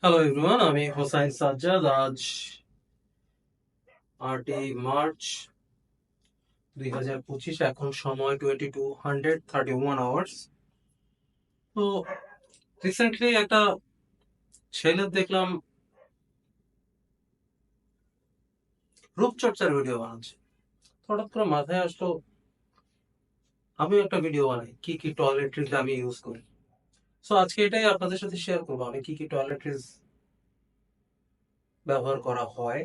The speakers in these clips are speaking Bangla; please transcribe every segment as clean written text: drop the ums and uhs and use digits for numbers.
হ্যালো এভরিওয়ান, আমি হোসাইন সাজ্জাদ। আজ 8ই মার্চ 2025। এখন সময় 22:31 তো রিসেন্টলি একটা ছেলে দেখলাম রূপচর্চার ভিডিও বানাচ্ছে। হঠাৎ করে মাথায় আসলো আমি একটা ভিডিও বানাই, কি কি টয়লেট্রিজ আমি ইউজ করি। সো আজকে এটাই আপনাদের সাথে শেয়ার করবো, আমি কি কি টয়লেট্রিজ ব্যবহার করা হয়,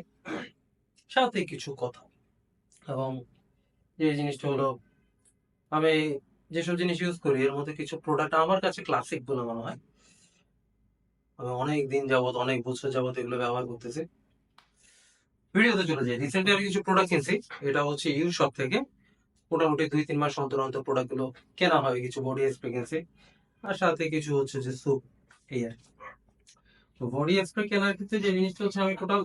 সাথে কিছু কথা। এবং যে জিনিসটা হলো, আমি যেসব জিনিস ইউজ করি এর মধ্যে কিছু প্রোডাক্ট আমার কাছে ক্লাসিক বলে মনে হয়। আমি অনেক দিন যাবত, অনেক বছর যাবত এগুলো ব্যবহার করতেছি। ভিডিওতে চলে যাই। রিসেন্টলি আমি কিছু প্রোডাক্ট কিনছি। এটা হচ্ছে ইউ শপ থেকে। মোটামুটি 2-3 মাস অন্তর অন্তর প্রোডাক্ট গুলো কেনা হয়। কিছু বডি স্প্রে কিনছি, আর সাথে কিছু হচ্ছে যে স্যুপ, এই আর কি। তো বডি স্প্রে কেনার ক্ষেত্রে যে জিনিসটা হচ্ছে, আমি টোটাল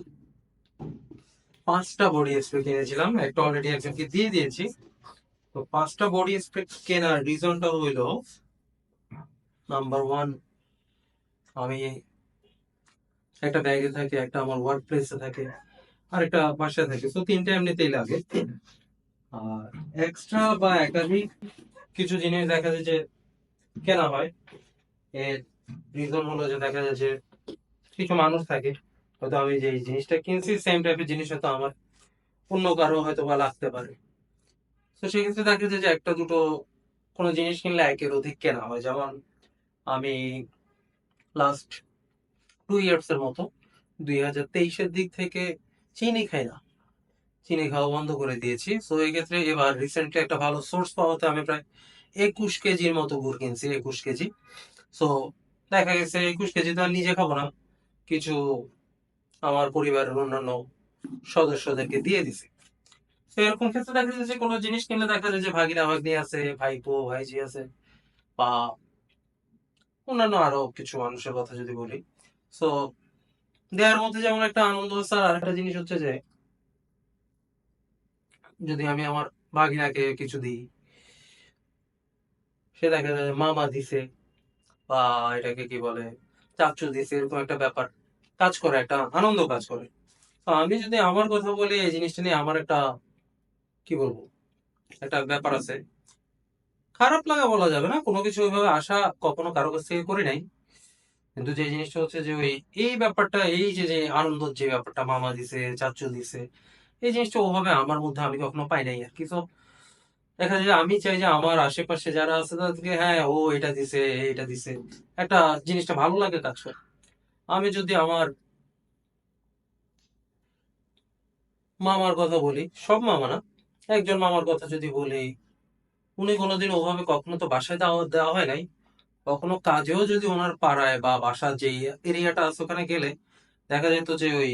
5টা বডি স্প্রে কিনেছিলাম। একটা অলরেডি একজনকে দিয়ে দিয়েছি। তো 5টা বডি স্প্রে কেনার রিজনটা হইলো, নাম্বার 1, আমি একটা ব্যাগে থাকে, একটা আমার ওয়ার্ক প্লেসে থাকে, আর একটা বাসায় থাকে। তো 3টা এমনিতেই লাগে। আর এক্সট্রা বা একাধিক কিছু জিনিস দেখা যায় যে কেনা হয়। এর রিজন হলো যে দেখা যায় যে কিছু মানুষ থাকে, হয়তো আমি যে জিনিসটা কিনছি সেম টাইপের জিনিস হয়তো আমার অন্য কারো হয়তো বা লাগতে পারে। তো সেক্ষেত্রে দেখা যায় যে একটা দুটো কোনো জিনিস কিনলে একের অধিক কেনা হয়। যেমন আমি লাস্ট 2 ইয়ার্স এর মতো, 2023-এর দিক থেকে চিনি খাই না, চিনি খাওয়া বন্ধ করে দিয়েছি। তো এই ক্ষেত্রে এবার রিসেন্টলি একটা ভালো সোর্স পাওয়াতে আমি প্রায় 21 কেজির মতো গুড় কিনছি, 21 কেজি। সো দেখা গেছে 21 কেজি তো আর নিজে খাবো না, কিছু আমার পরিবারের অন্যান্য সদস্যদেরকে দিয়ে দিছি। তো এরকম ক্ষেত্রে দেখা যায় যে কোনো জিনিস কিনলে দেখা যায় যে ভাগিনা ভাগ্নি আছে, ভাইপো ভাইজি আছে, বা অন্যান্য আরো কিছু মানুষের কথা যদি বলি। সো দেওয়ার মধ্যে যেমন একটা আনন্দ আছে, আর একটা জিনিস হচ্ছে যে যদি আমি আমার ভাগিনাকে কিছু দিই, সে দেখা যায় মামা দিছে বা এটাকে কি বলে চাচ্চু দিছে, এরকম একটা ব্যাপার কাজ করে, একটা আনন্দ কাজ করে। তো আমি যদি আমার কথা বলি, এই জিনিসটা নিয়ে আমার একটা কি বলবো, একটা ব্যাপার আছে। খারাপ লাগা বলা যাবে না, কোনো কিছু ওইভাবে আশা কখনো কারো কাছ থেকে করি নাই। কিন্তু যে জিনিসটা হচ্ছে যে ওই এই ব্যাপারটা, এই যে যে আনন্দ, যে ব্যাপারটা মামা দিছে চাচ্চু দিছে, এই জিনিসটা ওভাবে আমার মধ্যে আমি কখনো পাই নাই আর কি। তো দেখা যায় যে আমি চাই যে আমার আশেপাশে যারা আছে তাদেরকে, হ্যাঁ ও এটা দিছে এটা দিছে, একটা জিনিসটা ভালো লাগে কাজ করে। আমি যদি আমার মামার কথা বলি, সব মামা না, একজন মামার কথা যদি বলি, উনি কোনোদিন ওভাবে কখনো তো বাসায় দাওয়াত দেওয়া হয় নাই। কখনো কাজেও যদি ওনার পাড়ায় বা বাসার যে এরিয়াটা আছে ওখানে গেলে দেখা যেত যে ওই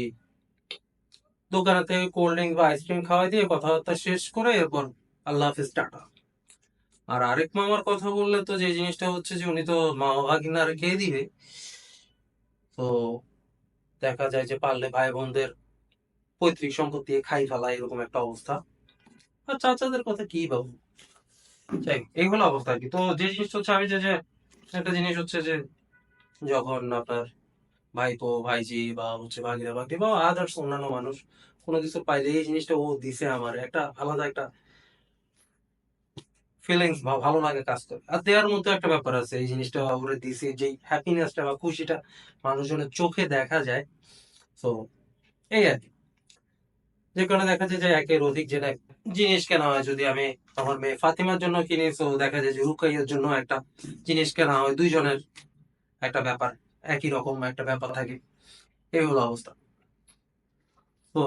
দোকানে থেকে কোল্ড ড্রিঙ্ক বা আইসক্রিম খাওয়াই দিয়ে কথাবার্তা শেষ করে এরপর আল্লাহ হাফিজ টাটা। আর আরেক মামার কথা বললে তো যে জিনিসটা হচ্ছে যে উনি তো মামা ভাগিনা রেখে দিবে। তো দেখা যায় যে পারলে ভাই বোনদের পৈতৃক সম্পত্তি দিয়ে খাই ফেলা, এরকম একটা অবস্থা। আর চাচাদের কথা কি বলবো, যাই হোক, এই হলো অবস্থা আর কি। তো যে জিনিসটা হচ্ছে, আমি যে যে একটা জিনিস হচ্ছে যে যখন আপনার ভাইপো ভাইজি বা হচ্ছে ভাগিনা ভাগ্নি বা আদার্স অন্যান্য মানুষ কোনো কিছু পাইলে, এই জিনিসটা ও দিছে, আমার একটা আলাদা একটা ফিলিংস বা ভালো লাগে কাজ করে। আর দেওয়ার মতো একটা ব্যাপার আছে, এই জিনিসটা ওরে দিছে, যে হ্যাপিনেসটা বা খুশিটা মানুষজনের চোখে দেখা যায়। তো এই আর কি, যে কারণে দেখা যায় যে একের অধিক যেটা জিনিস কেনা হয়। যদি আমি আমার মেয়ে ফাতিমার জন্য কিনি, তো দেখা যায় যে রুকাইয়ের জন্য একটা জিনিস কেনা হয়, দুইজনের একটা ব্যাপার, একই রকম একটা ব্যাপার থাকে। এই হলো অবস্থা। তো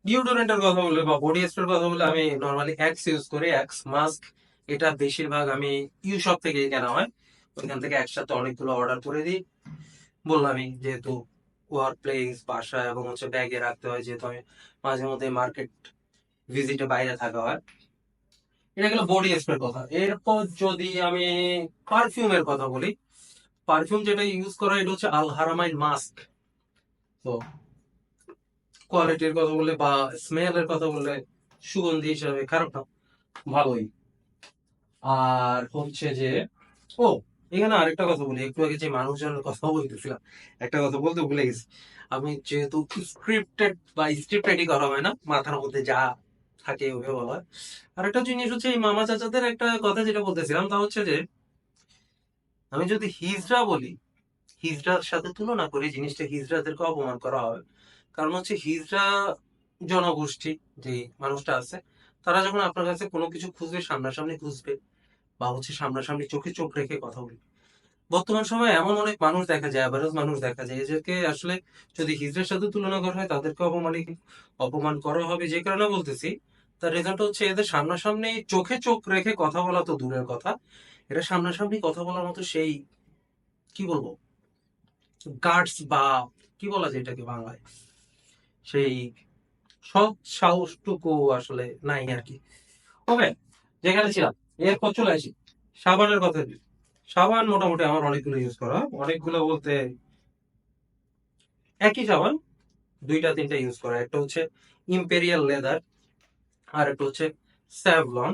ডিওডোরেন্টের কথা বললে বা বডি স্প্রের কথা বললে, আমি নর্মালি এক্স ইউজ করি, এক্স মাস্ক। এটা বেশিরভাগ আমি ইউ শপ থেকে কেনা হয়। ওইখান থেকে একসাথে অনেকগুলো অর্ডার করে দিই। বললামই যেহেতু ওয়ার্ক প্লেস, বাসা এবং হচ্ছে ব্যাগে রাখতে হয়, যেহেতু আমি মাঝে মধ্যে মার্কেট ভিজিটে বাইরে থাকা হয়। এটা গেল বডি স্প্রের কথা। এরপর যদি আমি পারফিউমের কথা বলি, পারফিউম যেটা ইউজ করা এটা হচ্ছে আল হারামাইন মাস্ক। তো কোয়ালিটির কথা বললে বা স্মেলের কথা বললে, সুগন্ধি হিসাবে খারাপ না, ভালোই। আর হচ্ছে যে, ও এখানে আরেকটা কথা বলি, একটু আগে যে মানুষজনের কথা বলতেছিলাম, একটা কথা বলতে ভুলে গেছি। আমি যেহেতু স্ক্রিপ্টেড বা স্ক্রিপ্টেডই করা হয় না, মাথার মধ্যে যা থাকে ওকে বলা হয়। আরেকটা জিনিস হচ্ছে এই মামা চাচাদের একটা কথা যেটা বলতেছিলাম, তা হচ্ছে যে আমি যদি হিজড়া বলি, হিজড়ার সাথে তুলনা করে জিনিসটা হিজড়াদেরকে অপমান করা হবে। কারণ হচ্ছে হিজড়া জনগোষ্ঠী যে মানুষটা আছে, তারা যখন আপনার কাছে কোনো কিছু খুঁজবে সামনাসামনি খুঁজবে, বা হচ্ছে সামনাসামনি চোখে চোখ রেখে কথা বলবে। বর্তমান সময়ে এমন অনেক মানুষ দেখা যায়, অ্যাভারেজ মানুষ দেখা যায়, এদেরকে আসলে যদি হিজড়ার সাথে তুলনা করা হয় তাদেরকে অপমান করা হবে। যে কারণে বলতেছি, তার রেজাল্ট হচ্ছে এদের সামনাসামনি চোখে চোখ রেখে কথা বলা তো দূরের কথা, এটা সামনাসামনি কথা বলার মতো সেই কি বলবো গার্ডস বা কি বলা যায় এটাকে বাংলায়, সেই সৎ সাহসটুকু আসলে নাই আর কি। ওকে, যেখানে ছিলাম, এরপর চলে আসি সাবানের কথা। সাবান মোটামুটি আমার অনেকগুলো ইউজ করা হয়। অনেকগুলো বলতে একই সাবান দুইটা তিনটা ইউজ করা। একটা হচ্ছে ইম্পেরিয়াল লেদার, আর একটা হচ্ছে স্যাভলন,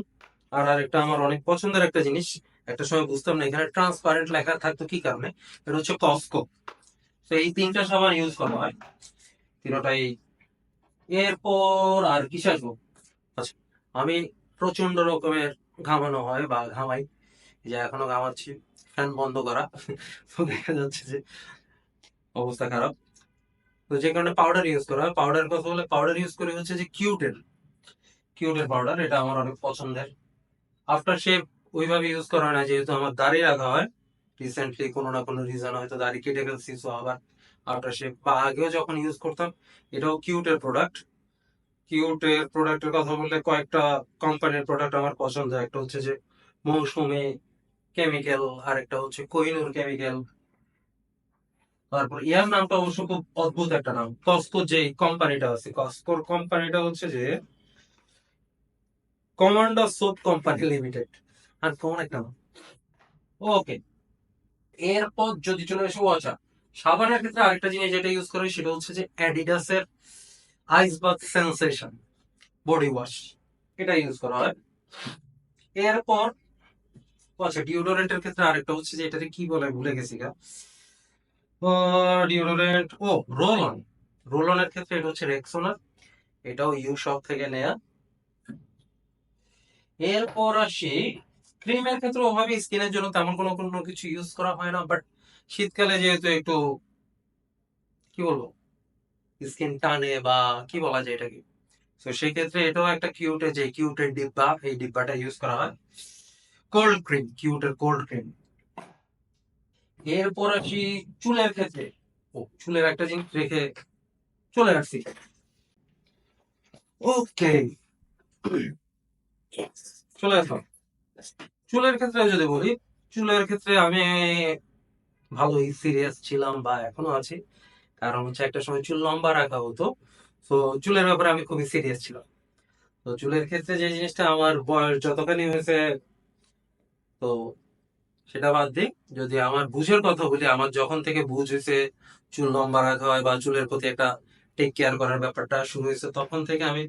আর আরেকটা আমার অনেক পছন্দের একটা জিনিস, একটা সময় বুঝতাম না এখানে ট্রান্সপারেন্ট লেখা থাকতো কি কারণে, এটা হচ্ছে কস্কো। তো এই তিনটা সাবান ইউজ করা হয়, তিনটাই। এরপর আর কি আসবো, আচ্ছা, আমি প্রচন্ড রকমের ঘামানো হয় বা ঘামাই, যে এখনো ঘামাচ্ছি, ফ্যান বন্ধ করা। তো দেখা যাচ্ছে যে অবস্থা খারাপ। তো যে কারণে পাউডার ইউজ করা হয়। পাউডার কথা বলে পাউডার ইউজ করি হচ্ছে যে কিউটের পাউডার, এটা আমার অনেক পছন্দের। আফটার শেভ ওইভাবে ইউজ করা হয় না, যেহেতু আমার দাড়ি রাখা হয় রিসেন্টলি, কোনো না কোনো রিজন হয়তো দাড়ি কেটে ফেলছি, সো আবার আফটার শেভ, বা আগেও যখন ইউজ করতাম, এটাও কিউটের প্রোডাক্ট। কিউটের প্রোডাক্টের কথা বললে কয়েকটা কোম্পানির প্রোডাক্ট আমার পছন্দ। একটা হচ্ছে যে মৌসুমী কেমিক্যাল, আর একটা হচ্ছে কোহিনুর কেমিক্যাল। তারপর ইয়ার নামটা অবশ্য খুব অদ্ভুত একটা নাম, কস্কো যে কোম্পানিটা আছে, কস্কোর কোম্পানিটা হচ্ছে যে কমান্ডার সোপ কোম্পানি লিমিটেড। আর কোন একটা নাম। ওকে, এরপর যদি চলে আসে ওয়াচা, সাবানের ক্ষেত্রে আরেকটা জিনিস যেটা ইউজ করে সেটা হচ্ছে যে অ্যাডিডাসের ice bath sensation body wash, এটা ইউজ করা হয়। এরপর আচ্ছা, ডিওডোরেন্টের ক্ষেত্রে আরেকটা হচ্ছে যে এটাকে কি বলে ভুলে গেছি গা। ডিওডোরেন্ট, ও রোল অন, রোল অনের ক্ষেত্রে এটা হচ্ছে রেক্সোনার, এটাও ইউ শপ থেকে নেয়া। এরপর আসি ক্রিমের ক্ষেত্রে, ওভাবে স্কিনের জন্য তেমন কোনো কোনো কিছু ইউজ করা হয় না, বাট শীতকালে যেহেতু একটু কি বলবো স্কিন টানে বা কি বলা যায় এটাকে, তো সেই ক্ষেত্রে এটাও একটা কিউটের ডিব্বা, এই ডিব্বাটা ইউজ করা হয়। কোল্ড ক্রিম, কিউটের কোল্ড ক্রিম। এরপর আসি চুলের ক্ষেত্রে, ও চুলের একটা জিনিস রেখে চলে আসছি। ওকে, চলে আসলাম চুলের ক্ষেত্রে। যদি বলি, চুলের ক্ষেত্রে আমি ভালোই সিরিয়াস ছিলাম বা এখনো আছি, কারণ হচ্ছে একটা সময় চুল লম্বা রাখা হতো। তো চুলের ব্যাপারে আমি খুবই সিরিয়াস ছিলাম। তো চুলের ক্ষেত্রে যে জিনিসটা আমার বয়স যতখানি হয়েছে, তো সেটা বাদ দিই। যদি আমার বুঝের কথা বলি, আমার যখন থেকে বুঝ হয়েছে চুল লম্বা রাখা হয় বা চুলের প্রতি একটা টেক কেয়ার করার ব্যাপারটা শুরু হয়েছে, তখন থেকে আমি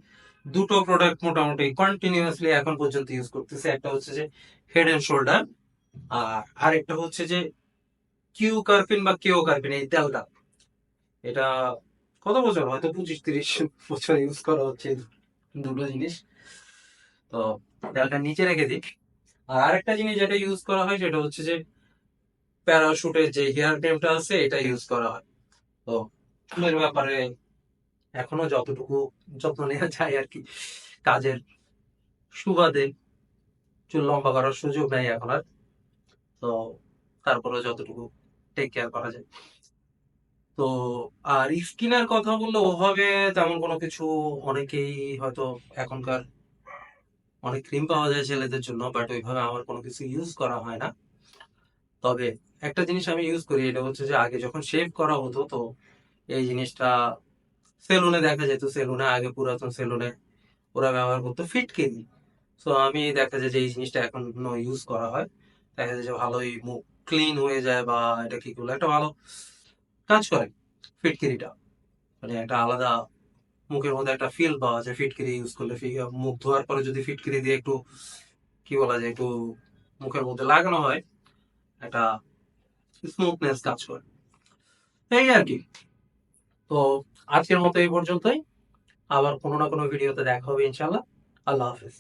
দুটো প্রোডাক্ট মোটামুটি কন্টিনিউয়াসলি এখন পর্যন্ত ইউজ করতেছি। একটা হচ্ছে যে হেড এন্ড শোল্ডার, আর আরেকটা হচ্ছে যে কেও কার্পিন, এই তেলটা। এটা কত বছর, হয়তো 25-30 বছর ইউজ করা হচ্ছে এই দুটো জিনিস। তো তেলটা নিচে রেখে দিই। আর আরেকটা জিনিস যেটা ইউজ করা হয় সেটা হচ্ছে যে প্যারাশুটের যে হেয়ার ক্রিমটা আছে, এটা ইউজ করা হয়। তো চুলের ব্যাপারে এখনো যতটুকু যত্ন নেওয়া যায় আর কি, কাজের সুবাদে, চুল লম্বা করার সুযোগ নাই এখন আর। তো তারপরে যতটুকু টেক কেয়ার করা যায়। তো আর স্কিনের কথা বললে ওভাবে তেমন কোনো কিছু, অনেকেই হয়তো এখনকার অনেক ক্রিম পাওয়া যায় ছেলেদের জন্য, বাট ওইভাবে আমার কোনো কিছু ইউজ করা হয় না। তবে একটা জিনিস আমি ইউজ করি, এটা হচ্ছে যে আগে যখন শেভ করা হতো, তো এই জিনিসটা সেলুনে দেখা যেত, সেলুনে আগে পুরাতন সেলুনে ওরা ব্যবহার করতো ফিটকিরি। তো আমি দেখা যায় যে এই জিনিসটা এখন ইউজ করা হয়, দেখা যায় যে ভালোই মুখ ক্লিন হয়ে যায়, বা এটা কি করলো একটা ভালো কাজ করে ফিটকিরিটা। মানে একটা আলাদা মুখের মধ্যে একটা ফিল পাওয়া যায় ফিটকিরি ইউজ করলে। মুখ ধোয়ার পরে যদি ফিটকিরি দিয়ে একটু কি বলা যায় একটু মুখের মধ্যে লাগানো হয়, একটা স্মুথনেস কাজ করে, এই আর কি। তো আজকের মতো এই পর্যন্তই, আবার কোনো না কোনো ভিডিওতে দেখা হবে ইনশাল্লাহ। আল্লাহ হাফেজ।